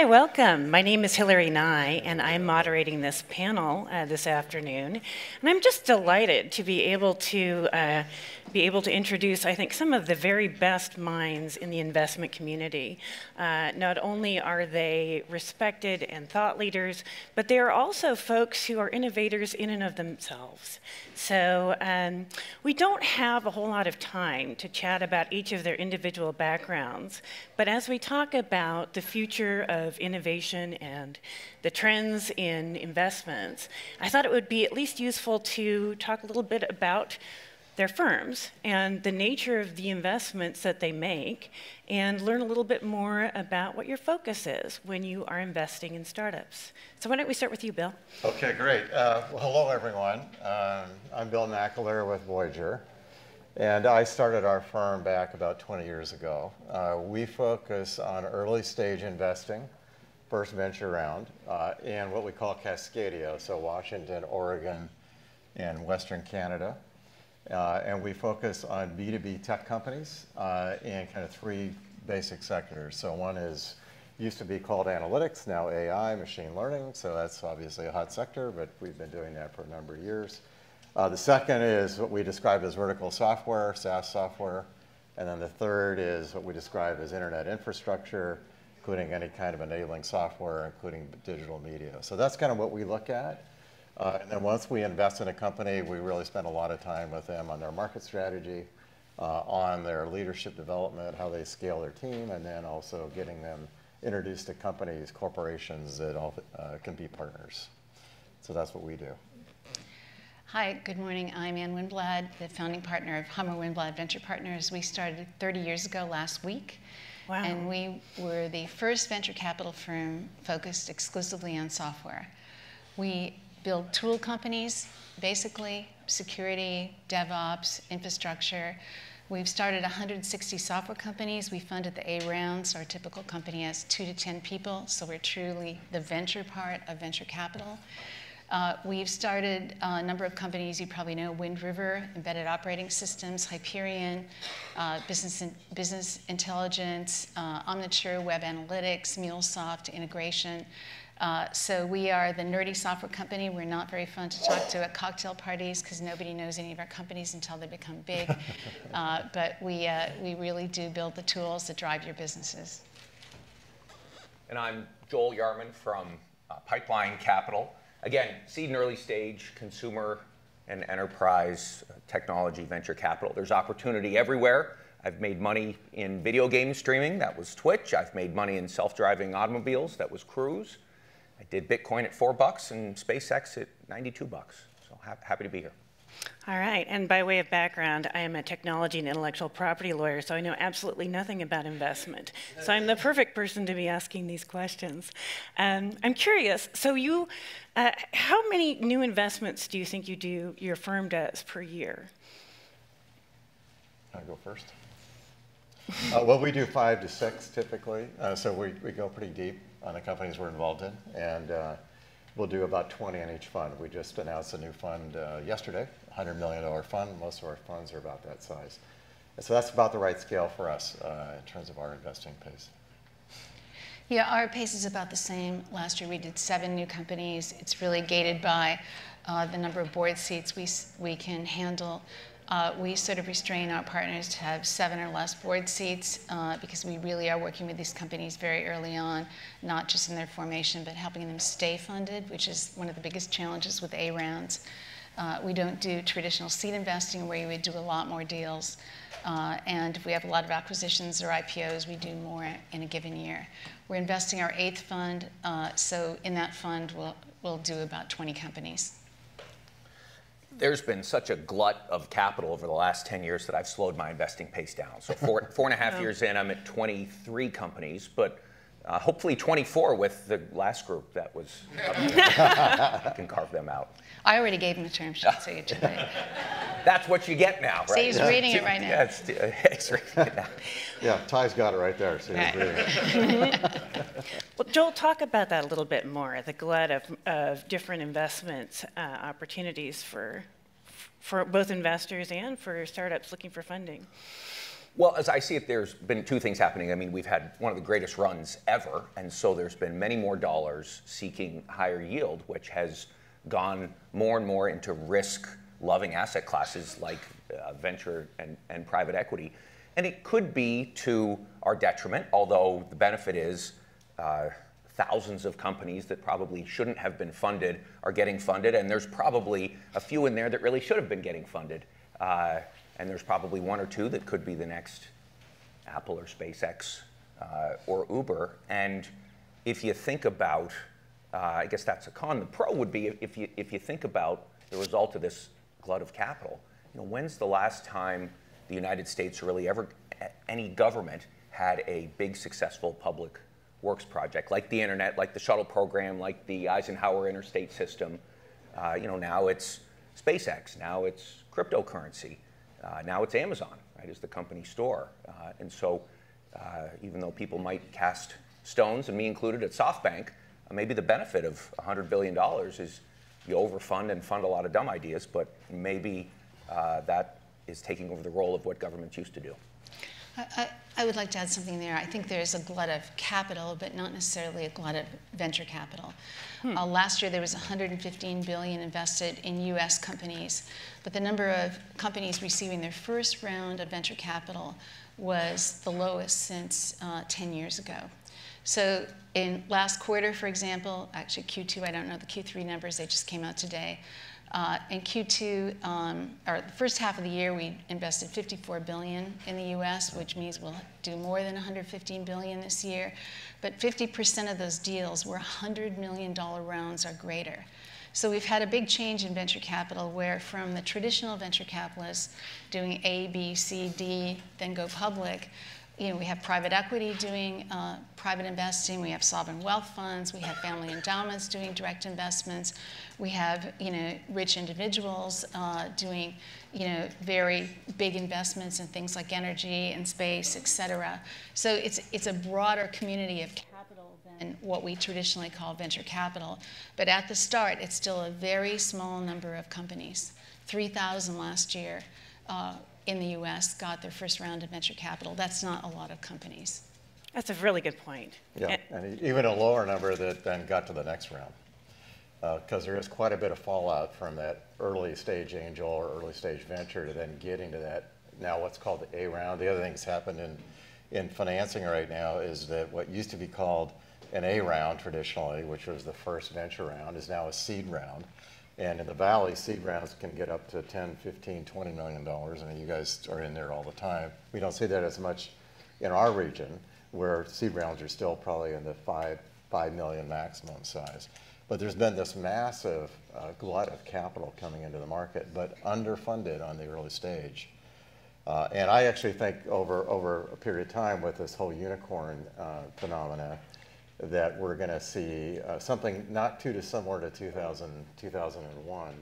Hi, welcome. My name is Hillery Nye, and I'm moderating this panel this afternoon. And I'm just delighted to be able to introduce, I think, some of the very best minds in the investment community. Not only are they respected and thought leaders, but they are also folks who are innovators in and of themselves. So we don't have a whole lot of time to chat about each of their individual backgrounds, but as we talk about the future of innovation and the trends in investments, I thought it would be at least useful to talk a little bit about their firms and the nature of the investments that they make, and learn a little bit more about what your focus is when you are investing in startups. So why don't we start with you, Bill? Okay, great. Well, hello, everyone. I'm Bill McAleer with Voyager, and I started our firm back about 20 years ago. We focus on early stage investing, first venture round, and what we call Cascadia, so Washington, Oregon, and Western Canada. And we focus on B2B tech companies in kind of three basic sectors. So one used to be called analytics, now AI, machine learning. So that's obviously a hot sector, but we've been doing that for a number of years. The second is what we describe as vertical software, SaaS software. And then the third is what we describe as internet infrastructure, including any kind of enabling software, including digital media. So that's kind of what we look at. And then once we invest in a company, we really spend a lot of time with them on their market strategy, on their leadership development, how they scale their team, and then also getting them introduced to companies, corporations that all can be partners. So that's what we do. Hi, good morning. I'm Winblad, the founding partner of Winblad Venture Partners. We started 30 years ago last week. Wow. And we were the first venture capital firm focused exclusively on software. We build tool companies, basically, security, DevOps, infrastructure. We've started 160 software companies. We funded the A rounds. Our typical company has 2 to 10 people, so we're truly the venture part of venture capital. We've started a number of companies you probably know: Wind River, Embedded Operating Systems, Hyperion, Business Intelligence, Omniture, Web Analytics, MuleSoft, Integration. So we are the nerdy software company. We're not very fun to talk to at cocktail parties because nobody knows any of our companies until they become big. But we really do build the tools that drive your businesses. And I'm Joel Yarman from Pipeline Capital. Again, seed and early stage consumer and enterprise technology venture capital. There's opportunity everywhere. I've made money in video game streaming. That was Twitch. I've made money in self-driving automobiles. That was Cruise. I did Bitcoin at $4 and SpaceX at $92. So happy to be here. All right, and by way of background, I am a technology and intellectual property lawyer, so I know absolutely nothing about investment. So I'm the perfect person to be asking these questions. I'm curious, so how many new investments do you think your firm does per year? Can I go first? Well, we do 5 to 6 typically, so we go pretty deep on the companies we're involved in, and we'll do about 20 in each fund. We just announced a new fund yesterday, $100 million fund. Most of our funds are about that size. And so that's about the right scale for us in terms of our investing pace. Yeah, our pace is about the same. Last year we did 7 new companies. It's really gated by the number of board seats we can handle. We sort of restrain our partners to have 7 or less board seats because we really are working with these companies very early on, not just in their formation, but helping them stay funded, which is one of the biggest challenges with A rounds. We don't do traditional seed investing where you would do a lot more deals. And if we have a lot of acquisitions or IPOs, we do more in a given year. We're investing our 8th fund, so in that fund we'll do about 20 companies. There's been such a glut of capital over the last 10 years that I've slowed my investing pace down. So 4.5 years in, I'm at 23 companies, but hopefully 24 with the last group that was up there. You can carve them out. I already gave him a term sheet, so you're too late. That's what you get now, right? See, he's reading it right now. Yeah, he's reading it now. Yeah, Ty's got it right there, so he's reading it. Well, Joel, talk about that a little bit more, the glut of different investment opportunities for both investors and for startups looking for funding. Well, as I see it, there's been two things happening. I mean, we've had one of the greatest runs ever, and so there's been many more dollars seeking higher yield, which has gone more and more into risk-loving asset classes like venture and private equity. And it could be to our detriment, although the benefit is thousands of companies that probably shouldn't have been funded are getting funded, and there's probably a few in there that really should have been getting funded. And there's probably one or two that could be the next Apple or SpaceX or Uber. And if you think about, I guess that's a con. The pro would be if you think about the result of this glut of capital. When's the last time the United States, or really ever any government, had a big successful public works project like the internet, like the shuttle program, like the Eisenhower interstate system? Now it's SpaceX, now it's cryptocurrency. Now it's Amazon, right, is the company store. And so even though people might cast stones, and me included, at SoftBank, maybe the benefit of $100 billion is you overfund and fund a lot of dumb ideas, but maybe that is taking over the role of what governments used to do. I would like to add something there. I think there's a glut of capital, but not necessarily a glut of venture capital. Last year, there was $115 billion invested in U.S. companies, but the number of companies receiving their first round of venture capital was the lowest since 10 years ago. So in last quarter, for example, actually Q2, I don't know the Q3 numbers, they just came out today. In Q2, or the first half of the year, we invested $54 billion in the U.S., which means we'll do more than $115 billion this year. But 50% of those deals were $100 million rounds or greater. So we've had a big change in venture capital, where from the traditional venture capitalists doing A, B, C, D, then go public, we have private equity doing private investing. We have sovereign wealth funds. We have family endowments doing direct investments. We have, rich individuals doing, very big investments in things like energy and space, et cetera. So it's a broader community of capital than what we traditionally call venture capital. But at the start, it's still a very small number of companies. 3,000 last year. In the U.S. got their first round of venture capital. That's not a lot of companies. That's a really good point. Yeah, and even a lower number that then got to the next round. Because there is quite a bit of fallout from that early stage angel or early stage venture to then getting to that, now what's called the A round. The other thing that's happened in financing right now is that what used to be called an A round traditionally, which was the first venture round, is now a seed round. And in the Valley, seed rounds can get up to $10, $15, $20 million. I mean, you guys are in there all the time. We don't see that as much in our region, where seed rounds are still probably in the $5 million maximum size. But there's been this massive glut of capital coming into the market, but underfunded on the early stage. And I actually think over a period of time with this whole unicorn phenomena, that we're going to see something not too dissimilar to 2001,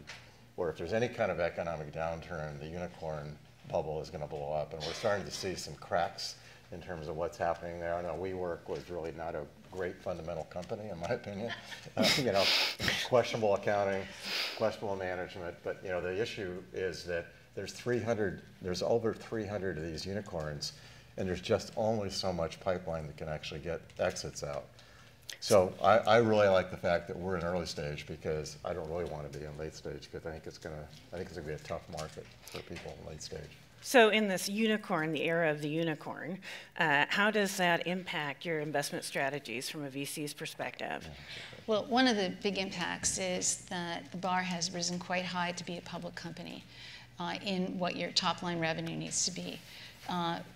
where if there's any kind of economic downturn, the unicorn bubble is going to blow up. And we're starting to see some cracks in terms of what's happening there. I know WeWork was really not a great fundamental company, in my opinion. Questionable accounting, questionable management. But the issue is that there's over 300 of these unicorns, and there's just only so much pipeline that can actually get exits out. So I really like the fact that we're in early stage, because I don't really want to be in late stage, because I think it's going to be a tough market for people in late stage. So in this unicorn, the era of the unicorn, how does that impact your investment strategies from a VC's perspective? Well, one of the big impacts is that the bar has risen quite high to be a public company in what your top line revenue needs to be.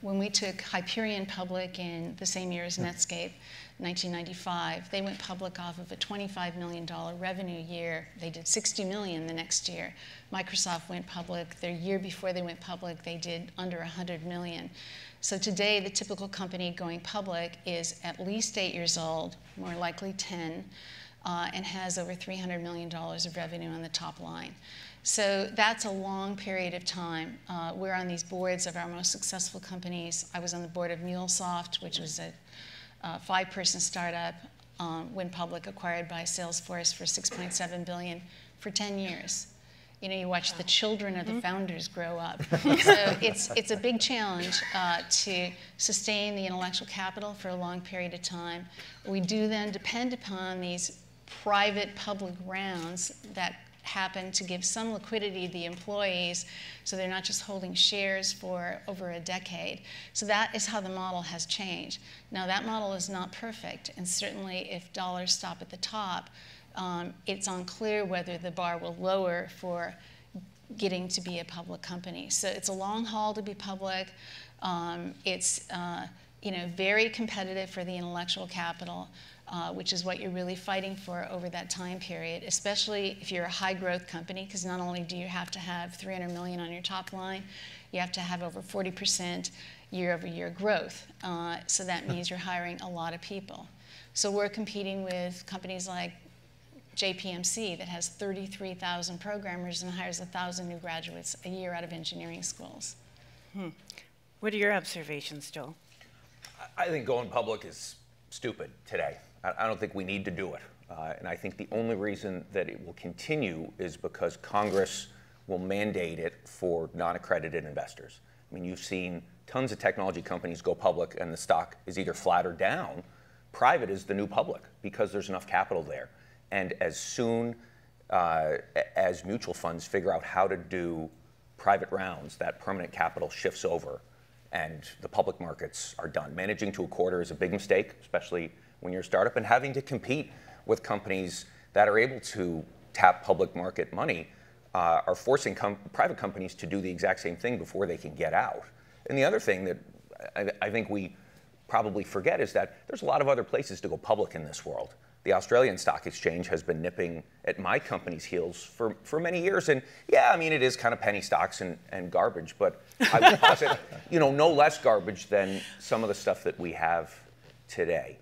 When we took Hyperion public in the same year as Netscape, 1995, they went public off of a $25 million revenue year. They did $60 million the next year. Microsoft went public. Their year before they went public, they did under $100 million. So today, the typical company going public is at least 8 years old, more likely 10, and has over $300 million of revenue on the top line. So that's a long period of time. We're on these boards of our most successful companies. I was on the board of MuleSoft, which was a 5-person startup, went public, acquired by Salesforce for $6.7 billion for 10 years. you watch the children of the founders grow up. So it's a big challenge to sustain the intellectual capital for a long period of time. We do then depend upon these private public rounds that happen to give some liquidity to the employees so they're not just holding shares for over a decade. So that is how the model has changed. Now that model is not perfect, and certainly if dollars stop at the top, it's unclear whether the bar will lower for getting to be a public company. So it's a long haul to be public. It's very competitive for the intellectual capital, which is what you're really fighting for over that time period, especially if you're a high growth company, because not only do you have to have $300 million on your top line, you have to have over 40% year-over-year growth. So that means you're hiring a lot of people. So we're competing with companies like JPMC that has 33,000 programmers and hires 1,000 new graduates a year out of engineering schools. What are your observations, Joel? I think going public is stupid today. I don't think we need to do it. And I think the only reason that it will continue is because Congress will mandate it for non-accredited investors. I mean, you've seen tons of technology companies go public and the stock is either flat or down. Private is the new public because there's enough capital there. And as soon as mutual funds figure out how to do private rounds, that permanent capital shifts over and the public markets are done. Managing to a quarter is a big mistake, especially when you're a startup, and having to compete with companies that are able to tap public market money are forcing private companies to do the exact same thing before they can get out. And the other thing that I think we probably forget is that there's a lot of other places to go public in this world. The Australian Stock Exchange has been nipping at my company's heels for many years. And yeah, I mean, it is kind of penny stocks and garbage, but I would posit, no less garbage than some of the stuff that we have today.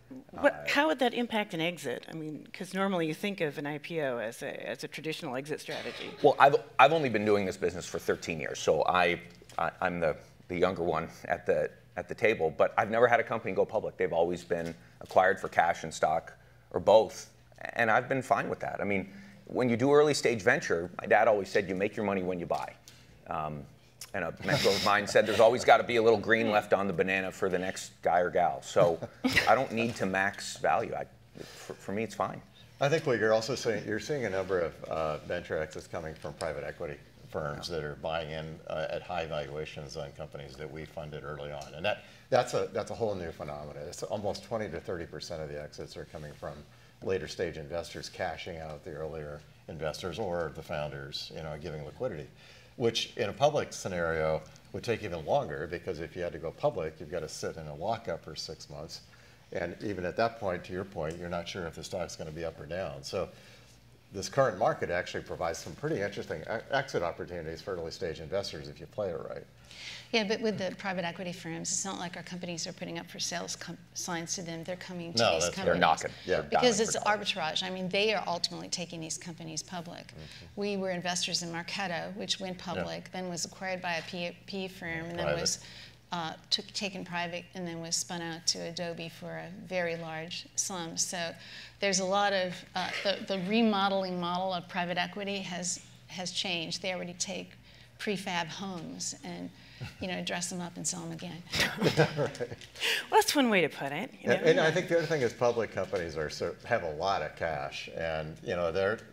How would that impact an exit? I mean, because normally you think of an IPO as a traditional exit strategy. Well, I've only been doing this business for 13 years, so I'm the younger one at the table, but I've never had a company go public. They've always been acquired for cash and stock, or both, and I've been fine with that. I mean, when you do early stage venture, my dad always said you make your money when you buy. And a mentor of mine said there's always got to be a little green left on the banana for the next guy or gal. So I don't need to max value. For me, it's fine. I think what you're also seeing, you're seeing a number of venture exits coming from private equity firms that are buying in at high valuations on companies that we funded early on. And that's a whole new phenomenon. It's almost 20 to 30% of the exits are coming from later stage investors cashing out the earlier investors or the founders, giving liquidity, which in a public scenario would take even longer, because if you had to go public, you've got to sit in a lockup for 6 months. And even at that point, to your point, you're not sure if the stock's going to be up or down. So this current market actually provides some pretty interesting exit opportunities for early stage investors if you play it right. Yeah, but with the private equity firms, it's not like our companies are putting up for sales signs to them. They're coming to these companies. They're knocking. Yeah. Because it's arbitrage. I mean, they are ultimately taking these companies public. Mm-hmm. We were investors in Marketo, which went public, then was acquired by a PE firm, and then was taken private, and then was spun out to Adobe for a very large sum. So there's a lot of, the remodeling model of private equity has changed. They already take prefab homes and dress them up and sell them again. Right. Well, that's one way to put it. And I think the other thing is public companies have a lot of cash, and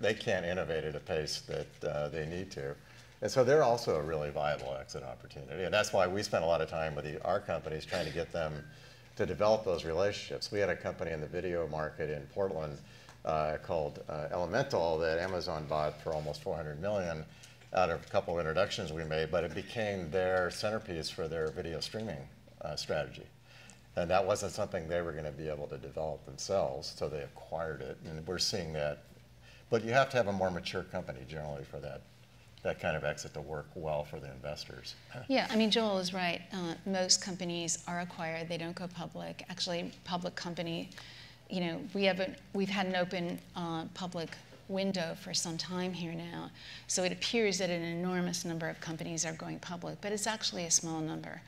they can't innovate at a pace that they need to. And so they're also a really viable exit opportunity. And that's why we spent a lot of time with our companies trying to get them to develop those relationships. We had a company in the video market in Portland called Elemental that Amazon bought for almost $400 million out of a couple of introductions we made, but it became their centerpiece for their video streaming strategy. And that wasn't something they were going to be able to develop themselves, so they acquired it. And we're seeing that. But you have to have a more mature company generally for that kind of exit to work well for the investors. Yeah, I mean, Joel is right. Most companies are acquired. They don't go public. Actually, public company, we've had an open public window for some time here now. So it appears that an enormous number of companies are going public, but it's actually a small number.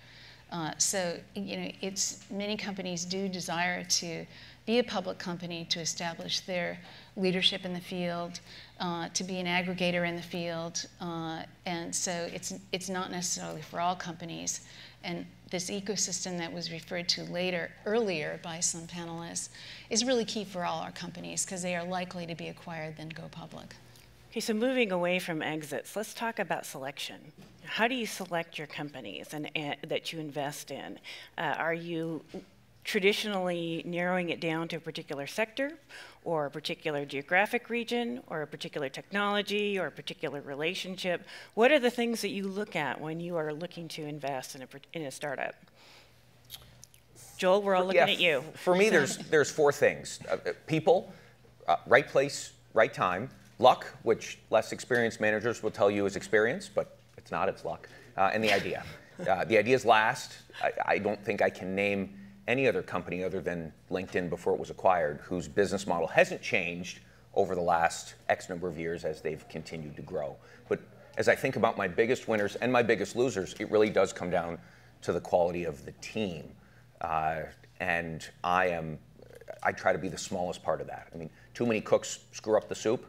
So many companies do desire to be a public company to establish their leadership in the field, to be an aggregator in the field, and so it's not necessarily for all companies. And this ecosystem that was referred to earlier by some panelists is really key for all our companies because they are likely to be acquired then go public. Okay, so moving away from exits, let's talk about selection. How do you select your companies that you invest in? Are you traditionally narrowing it down to a particular sector or a particular geographic region or a particular technology or a particular relationship? What are the things that you look at when you are looking to invest in a startup? Joel, we're all looking at you. For me, there's four things. People, right place, right time, luck, which less experienced managers will tell you is experience, but it's not, it's luck, and the idea. The idea's last. I don't think I can name any other company other than LinkedIn before it was acquired whose business model hasn't changed over the last X number of years as they've continued to grow. But as I think about my biggest winners and my biggest losers, it really does come down to the quality of the team. And I try to be the smallest part of that. I mean, too many cooks screw up the soup,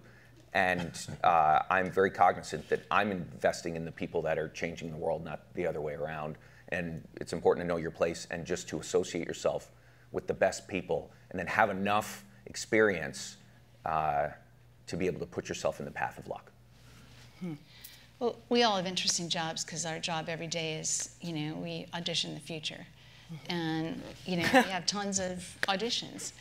and I'm very cognizant that I'm investing in the people that are changing the world, not the other way around. And it's important to know your place and just to associate yourself with the best people and then have enough experience to be able to put yourself in the path of luck. Well, we all have interesting jobs because our job every day is, we audition the future. And, we have tons of auditions.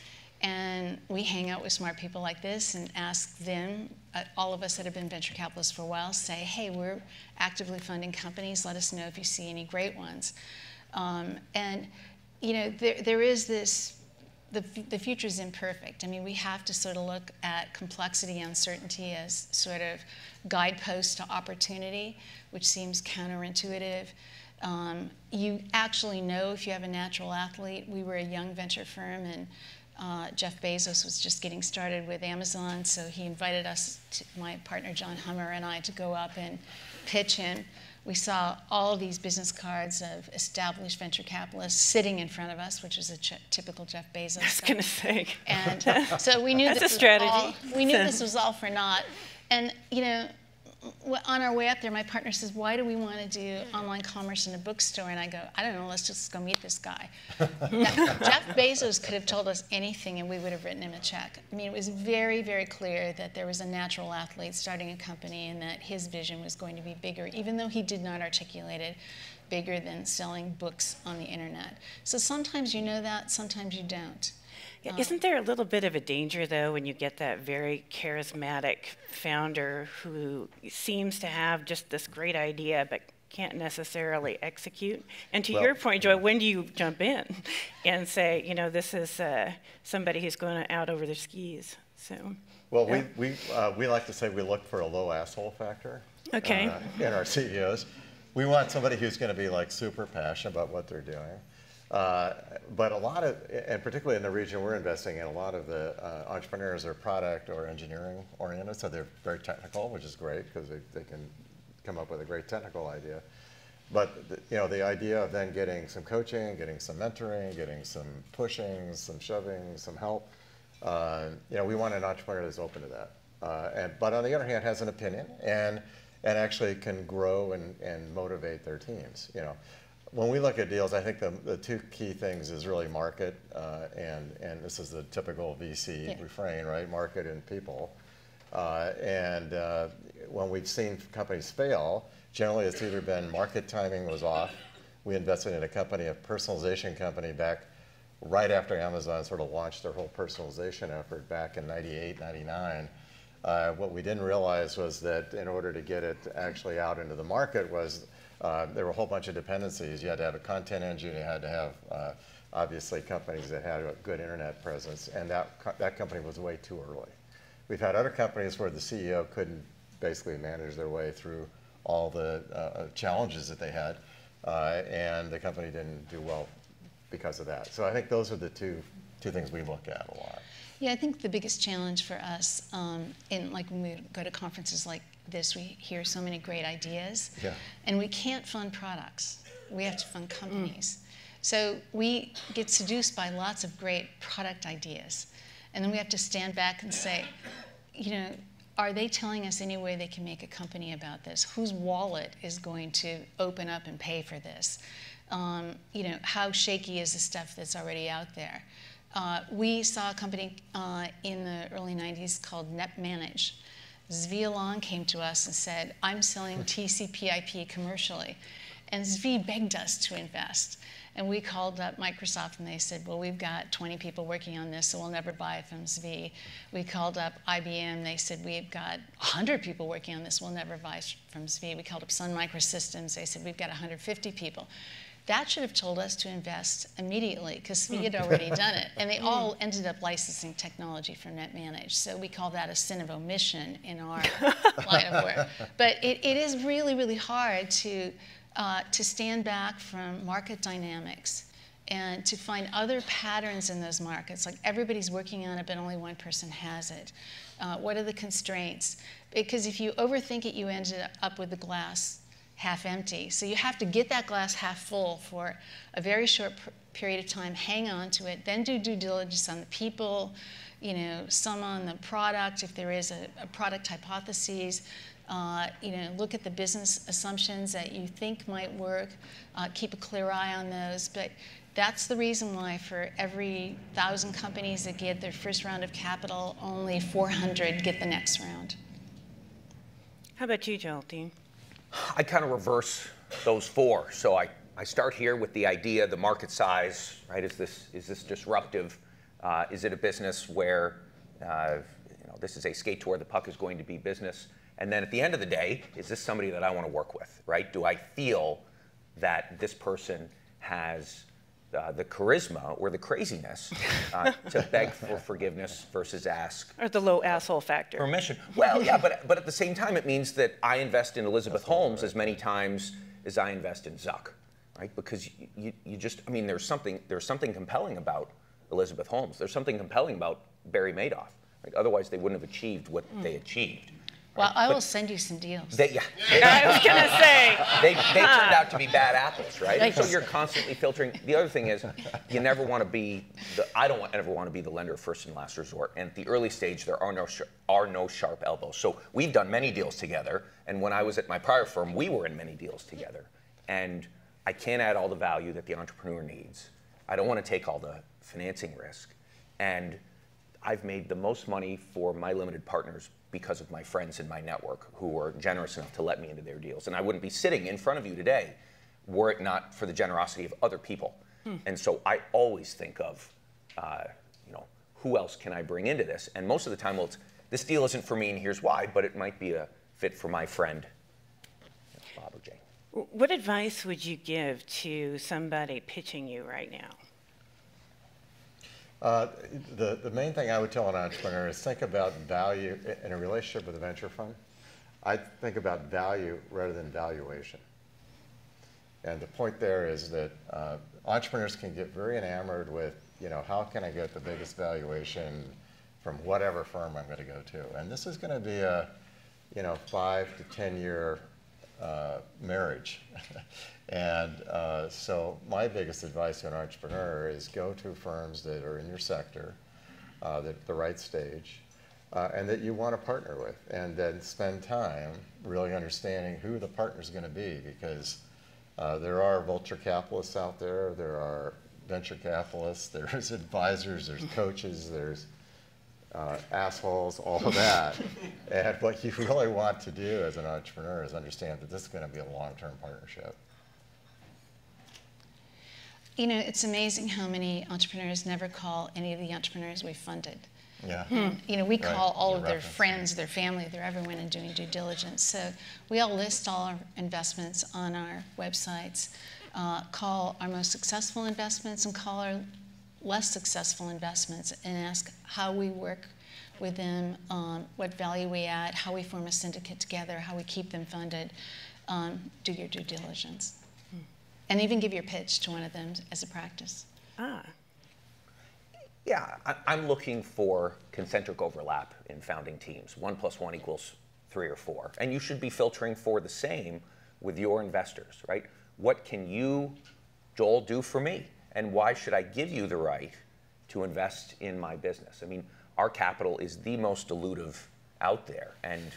And we hang out with smart people like this and ask them, all of us that have been venture capitalists for a while, say, hey, we're actively funding companies. Let us know if you see any great ones. And, there is this, the future is imperfect. I mean, we have to sort of look at complexity, uncertainty as sort of guideposts to opportunity, which seems counterintuitive. You actually know if you have a natural athlete. We were a young venture firm, and Jeff Bezos was just getting started with Amazon, so he invited us, my partner John Hummer and I, to go up and pitch him. We saw all of these business cards of established venture capitalists sitting in front of us, which is a typical Jeff Bezos. I was going to say. And so we knew that's a strategy. We knew this was all for naught. And on our way up there, my partner says, why do we want to do online commerce in a bookstore? And I go, I don't know, let's just go meet this guy. Jeff Bezos could have told us anything and we would have written him a check. I mean, it was very, very clear that there was a natural athlete starting a company and that his vision was going to be bigger, even though he did not articulate it, bigger than selling books on the internet. So sometimes you know that, sometimes you don't. Yeah, isn't there a little bit of a danger, though, when you get that very charismatic founder who seems to have just this great idea but can't necessarily execute? And to your point, Joy, when do you jump in and say, this is somebody who's going out over their skis? So. Well, we like to say we look for a low asshole factor. Okay. In our CEOs. We want somebody who's going to be super passionate about what they're doing. But a lot of, and particularly in the region we're investing in, a lot of the entrepreneurs are product or engineering oriented, so they're very technical, which is great because they can come up with a great technical idea. But the idea of then getting some coaching, getting some mentoring, getting some pushing, some shoving, some help, we want an entrepreneur that's open to that. But on the other hand, has an opinion and actually can grow and motivate their teams. When we look at deals, I think the two key things is really market, and this is the typical VC refrain, right? Market and people. When we've seen companies fail, generally it's either been market timing was off. We invested in a personalization company back right after Amazon sort of launched their whole personalization effort back in 98, 99. What we didn't realize was that in order to get it actually out into the market was there were a whole bunch of dependencies. You had to have a content engine. You had to have, obviously, companies that had a good internet presence. And that company was way too early. We've had other companies where the CEO couldn't basically manage their way through all the challenges that they had. And the company didn't do well because of that. So I think those are the two things we look at a lot. Yeah, I think the biggest challenge for us, when we go to conferences like this, we hear so many great ideas, and we can't fund products. We have to fund companies. So we get seduced by lots of great product ideas. And then we have to stand back and say, you know, are they telling us any way they can make a company about this? Whose wallet is going to open up and pay for this? You know, how shaky is the stuff that's already out there? We saw a company in the early 90s called NetManage. Zvi Alon came to us and said, I'm selling TCP/IP commercially. And Zvi begged us to invest. And we called up Microsoft and they said, well, we've got 20 people working on this, so we'll never buy from Zvi. We called up IBM, they said, we've got 100 people working on this, we'll never buy from Zvi. We called up Sun Microsystems, they said, we've got 150 people. That should have told us to invest immediately because Zvi had already done it. And they all ended up licensing technology from NetManage. So we call that a sin of omission in our line of work. But it is really, really hard to stand back from market dynamics and to find other patterns in those markets. Like everybody's working on it, but only one person has it. What are the constraints? Because if you overthink it, you end up with the glass half empty. So you have to get that glass half full for a very short period of time, hang on to it, then do due diligence on the people, you know, some on the product, if there is a product hypothesis. You know, look at the business assumptions that you think might work, keep a clear eye on those. But that's the reason why for every 1,000 companies that get their first round of capital, only 400 get the next round. How about you, Jaltine? I kind of reverse those four. So I start here with the idea, the market size, right? Is this disruptive? Is it a business where you know, this is a skate to where the puck is going to be business? And then at the end of the day, is this somebody that I want to work with, right? Do I feel that this person has the charisma or the craziness to beg for forgiveness versus ask? Or the low asshole factor. Permission. Well, yeah, but at the same time, it means that I invest in Elizabeth Holmes as many times as I invest in Zuck, right? Because you just, I mean, there's something compelling about Elizabeth Holmes. There's something compelling about Barry Madoff. Right? Otherwise, they wouldn't have achieved what they achieved. Well, I will send you some deals. I was going to say. They turned out to be bad apples, right? So you're constantly filtering. The other thing is, you never want to be I don't ever want to be the lender of first and last resort. And at the early stage, there are no sharp elbows. So we've done many deals together. And when I was at my prior firm, we were in many deals together. And I can't add all the value that the entrepreneur needs. I don't want to take all the financing risk. And I've made the most money for my limited partners because of my friends in my network who were generous enough to let me into their deals. And I wouldn't be sitting in front of you today were it not for the generosity of other people. And so I always think of, you know, who else can I bring into this? And most of the time, well, this deal isn't for me and here's why, but it might be a fit for my friend, Bob or Jane. What advice would you give to somebody pitching you right now? The main thing I would tell an entrepreneur is think about value in a relationship with a venture fund. I think about value rather than valuation. And the point there is that entrepreneurs can get very enamored with, you know, how can I get the biggest valuation from whatever firm I'm going to go to? And this is going to be a, you know, 5 to 10 year marriage. And so my biggest advice to an entrepreneur is go to firms that are in your sector, that at the right stage, and that you want to partner with, and then spend time really understanding who the partner is going to be, because there are vulture capitalists out there, there are venture capitalists, there's advisors, there's coaches, there's assholes, all of that. And what you really want to do as an entrepreneur is understand that this is going to be a long-term partnership. You know, it's amazing how many entrepreneurs never call any of the entrepreneurs we've funded. Yeah. You know, we call all of their friends, their family, their everyone in doing due diligence. So we all list all our investments on our websites, call our most successful investments and call our less successful investments, and ask how we work with them, what value we add, how we form a syndicate together, how we keep them funded. Do your due diligence. And even give your pitch to one of them as a practice. Yeah, I'm looking for concentric overlap in founding teams. 1 + 1 = 3 or 4. And you should be filtering for the same with your investors, right? What can you Joel, do for me? And why should I give you the right to invest in my business? I mean, our capital is the most dilutive out there. And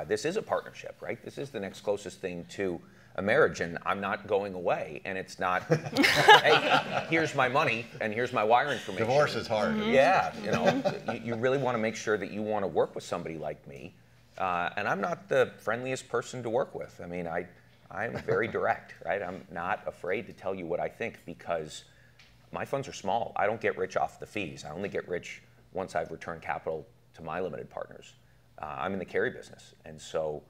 this is a partnership, right? This is the next closest thing to a marriage, and I'm not going away. And it's not, hey, here's my money and here's my wire information. Divorce is hard. Yeah, you know, you really want to make sure that you want to work with somebody like me. And I'm not the friendliest person to work with. I mean, I'm very direct, right? I'm not afraid to tell you what I think because my funds are small. I don't get rich off the fees. I only get rich once I've returned capital to my limited partners. I'm in the carry business, and so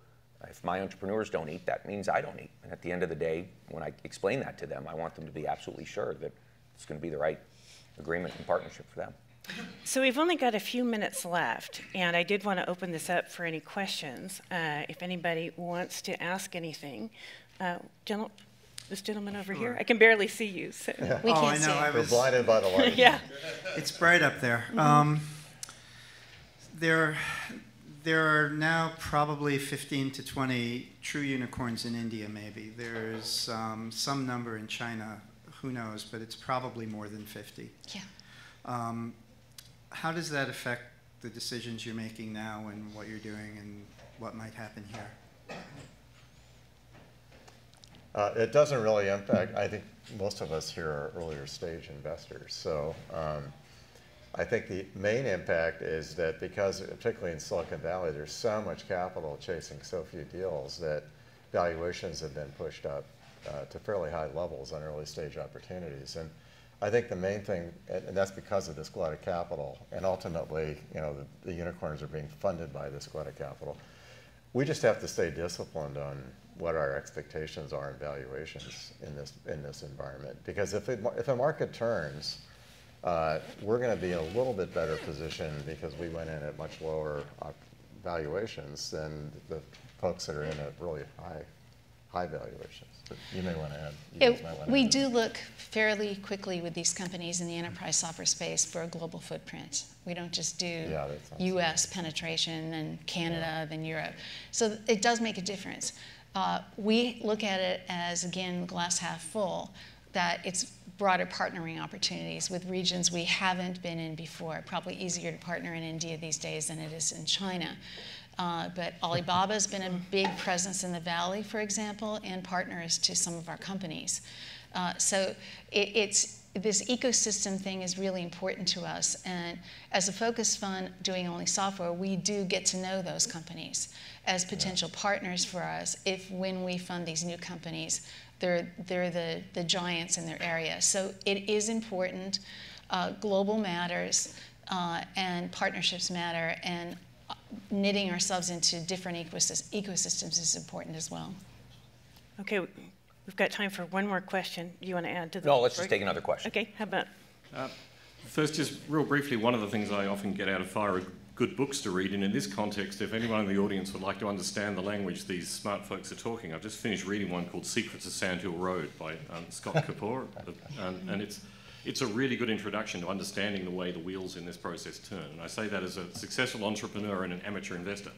if my entrepreneurs don't eat, that means I don't eat. And at the end of the day, when I explain that to them, I want them to be absolutely sure that it's going to be the right agreement and partnership for them. So we've only got a few minutes left, and I did want to open this up for any questions. If anybody wants to ask anything. This gentleman over here, I can barely see you. So. Yeah. We can't see. We're blinded by the light. Yeah. It's bright up there. There are now probably 15 to 20 true unicorns in India, maybe. There's some number in China, who knows, but it's probably more than 50. Yeah. How does that affect the decisions you're making now and what you're doing and what might happen here? It doesn't really impact. I think most of us here are earlier stage investors. So I think the main impact is that because, particularly in Silicon Valley, there's so much capital chasing so few deals that valuations have been pushed up to fairly high levels on early stage opportunities. And I think the main thing, and that's because of this glut of capital, and ultimately, you know, the unicorns are being funded by this glut of capital. We just have to stay disciplined on what our expectations are in valuations in this environment. Because if a market turns, we're going to be in a little bit better position because we went in at much lower valuations than the folks that are in at really high valuations. But you may want to add. We do look fairly quickly with these companies in the enterprise software space for a global footprint. We don't just do US penetration and Canada, then Europe. So it does make a difference. We look at it as, again, glass half full, that it's broader partnering opportunities with regions we haven't been in before. Probably easier to partner in India these days than it is in China. But Alibaba's been a big presence in the Valley, for example, and partners to some of our companies. So this ecosystem thing is really important to us. And as a focus fund doing only software, we do get to know those companies as potential partners for us when we fund these new companies. They're the giants in their area. So it is important. Global matters, and partnerships matter, and knitting ourselves into different ecosystems is important as well. Okay, we've got time for one more question. Do you want to add to that? No, let's just take another question. Okay, how about? First, just real briefly, one of the things I often get out of FiRe are good books to read, and in this context, if anyone in the audience would like to understand the language these smart folks are talking, I've just finished reading one called Secrets of Sand Hill Road by Scott Kapoor, and it's a really good introduction to understanding the way the wheels in this process turn. And I say that as a successful entrepreneur and an amateur investor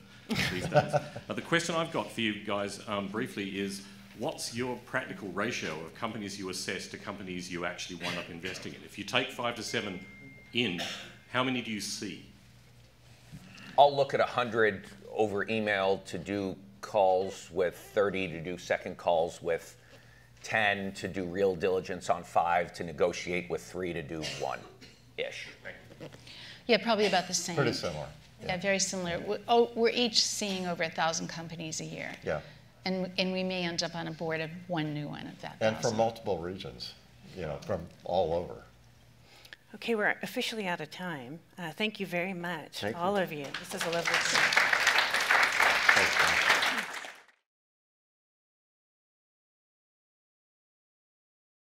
these days. The question I've got for you guys briefly is, what's your practical ratio of companies you assess to companies you actually wind up investing in? If you take 5 to 7 in, how many do you see? I'll look at 100 over email to do calls with 30, to do second calls with 10, to do real diligence on 5, to negotiate with 3, to do 1-ish. Yeah, probably about the same. Pretty similar. Yeah, very similar. We're each seeing over 1,000 companies a year. Yeah. And we may end up on a board of one new one of that 1,000. And from multiple regions, you know, from all over. Okay, we're officially out of time. Thank you very much, Thank you. all of you. This is a lovely time.